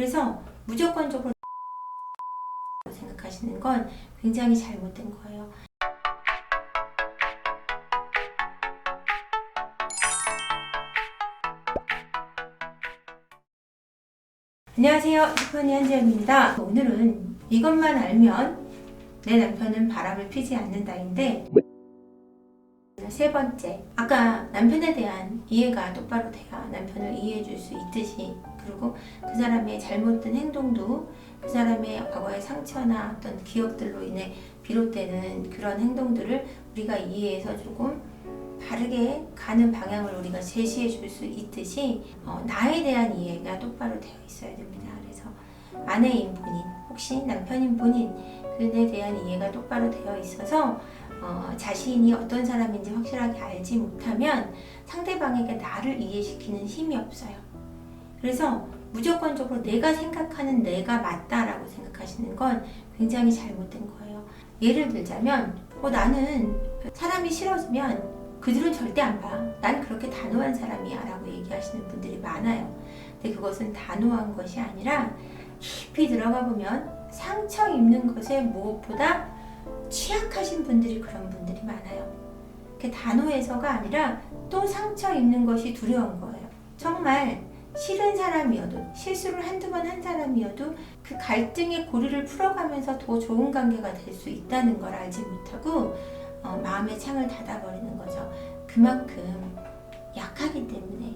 그래서 무조건적으로 생각하시는 건 굉장히 잘못된 거예요. 안녕하세요, 티파니 한지연입니다. 오늘은 이것만 알면 내 남편은 바람을 피지 않는다인데, 세 번째, 아까 남편에 대한 이해가 똑바로 돼야 남편을 이해해 줄 수 있듯이, 그리고 그 사람의 잘못된 행동도 그 사람의 과거의 상처나 어떤 기억들로 인해 비롯되는 그런 행동들을 우리가 이해해서 조금 바르게 가는 방향을 우리가 제시해 줄 수 있듯이 나에 대한 이해가 똑바로 되어 있어야 됩니다. 그래서 아내인 본인, 혹시 남편인 본인, 그에 대한 이해가 똑바로 되어 있어서 자신이 어떤 사람인지 확실하게 알지 못하면 상대방에게 나를 이해시키는 힘이 없어요. 그래서 무조건적으로 내가 생각하는 내가 맞다라고 생각하시는 건 굉장히 잘못된 거예요. 예를 들자면 나는 사람이 싫어지면 그들은 절대 안 봐. 난 그렇게 단호한 사람이야 라고 얘기하시는 분들이 많아요. 근데 그것은 단호한 것이 아니라 깊이 들어가 보면 상처 입는 것에 무엇보다 취약하신 분들이 그런 분들이 많아요. 그게 단호해서가 아니라 또 상처 입는 것이 두려운 거예요. 정말 싫은 사람이어도, 실수를 한두 번 한 사람이어도 그 갈등의 고리를 풀어가면서 더 좋은 관계가 될 수 있다는 걸 알지 못하고 마음의 창을 닫아버리는 거죠. 그만큼 약하기 때문에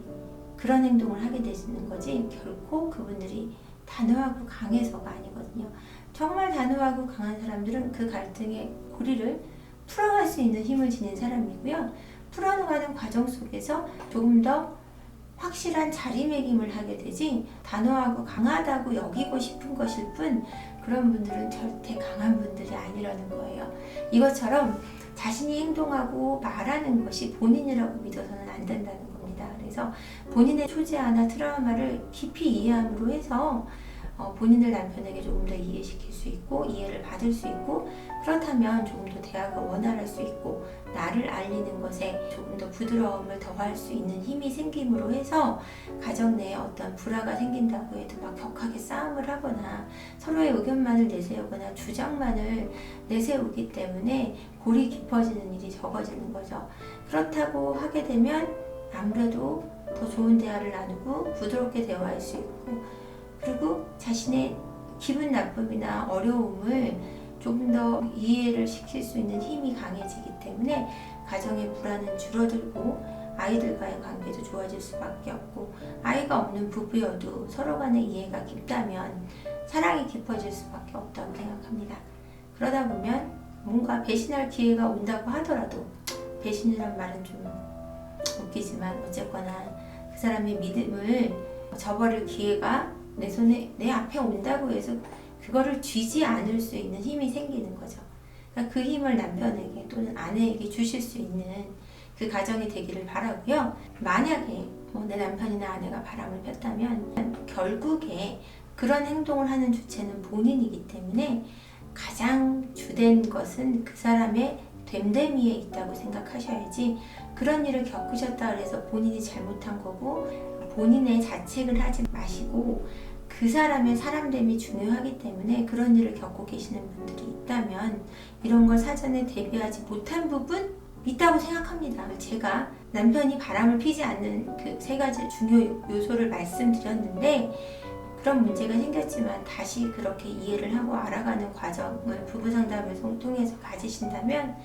그런 행동을 하게 되시는 거지, 결코 그분들이 단호하고 강해서가 아니거든요. 정말 단호하고 강한 사람들은 그 갈등의 고리를 풀어갈 수 있는 힘을 지닌 사람이고요. 풀어가는 과정 속에서 조금 더 확실한 자리매김을 하게 되지, 단호하고 강하다고 여기고 싶은 것일 뿐 그런 분들은 절대 강한 분들이 아니라는 거예요. 이것처럼 자신이 행동하고 말하는 것이 본인이라고 믿어서는 안 된다는 겁니다. 그래서 본인의 초지화나 트라우마를 깊이 이해함으로 해서 본인을 남편에게 조금 더 이해시킬 수 있고 이해를 받을 수 있고, 그렇다면 조금 더 대화가 원활할 수 있고 나를 알리는 것에 조금 더 부드러움을 더할 수 있는 힘이 생김으로 해서 가정 내에 어떤 불화가 생긴다고 해도 막 격하게 싸움을 하거나 서로의 의견만을 내세우거나 주장만을 내세우기 때문에 골이 깊어지는 일이 적어지는 거죠. 그렇다고 하게 되면 아무래도 더 좋은 대화를 나누고 부드럽게 대화할 수 있고, 그리고 자신의 기분 나쁨이나 어려움을 조금 더 이해를 시킬 수 있는 힘이 강해지기 때문에 가정의 불안은 줄어들고 아이들과의 관계도 좋아질 수밖에 없고, 아이가 없는 부부여도 서로 간의 이해가 깊다면 사랑이 깊어질 수밖에 없다고 생각합니다. 그러다 보면 뭔가 배신할 기회가 온다고 하더라도, 배신이란 말은 좀 웃기지만 어쨌거나 그 사람의 믿음을 저버릴 기회가 내 앞에 온다고 해서 그거를 쥐지 않을 수 있는 힘이 생기는 거죠. 그러니까 그 힘을 남편에게 또는 아내에게 주실 수 있는 그 가정이 되기를 바라고요. 만약에 내 남편이나 아내가 바람을 폈다면 결국에 그런 행동을 하는 주체는 본인이기 때문에 가장 주된 것은 그 사람의 됨됨이에 있다고 생각하셔야지, 그런 일을 겪으셨다 그래서 본인이 잘못한 거고 본인의 자책을 하지 마시고, 그 사람의 사람됨이 중요하기 때문에 그런 일을 겪고 계시는 분들이 있다면 이런 걸 사전에 대비하지 못한 부분 있다고 생각합니다. 제가 남편이 바람을 피지 않는 그 세 가지 중요 요소를 말씀드렸는데, 그런 문제가 생겼지만 다시 그렇게 이해를 하고 알아가는 과정을 부부 상담을 통해서 가지신다면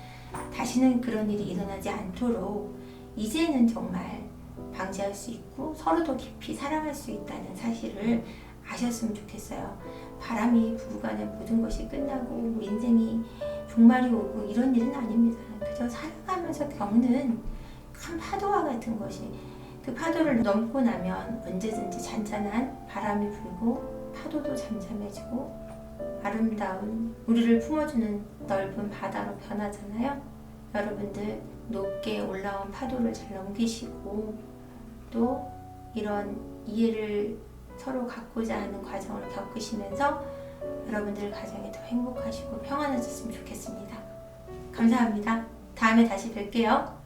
다시는 그런 일이 일어나지 않도록 이제는 정말 방지할 수 있고 서로 더 깊이 사랑할 수 있다는 사실을 아셨으면 좋겠어요. 바람이 부부간의 모든 것이 끝나고 인생이 종말이 오고 이런 일은 아닙니다. 그저 살아가면서 겪는 큰 파도와 같은 것이, 그 파도를 넘고 나면 언제든지 잔잔한 바람이 불고 파도도 잠잠해지고 아름다운 우리를 품어주는 넓은 바다로 변하잖아요. 여러분들 높게 올라온 파도를 잘 넘기시고 또 이런 이해를 서로 갖고자 하는 과정을 겪으시면서 여러분들 가정이 더 행복하시고 평안해졌으면 좋겠습니다. 감사합니다. 다음에 다시 뵐게요.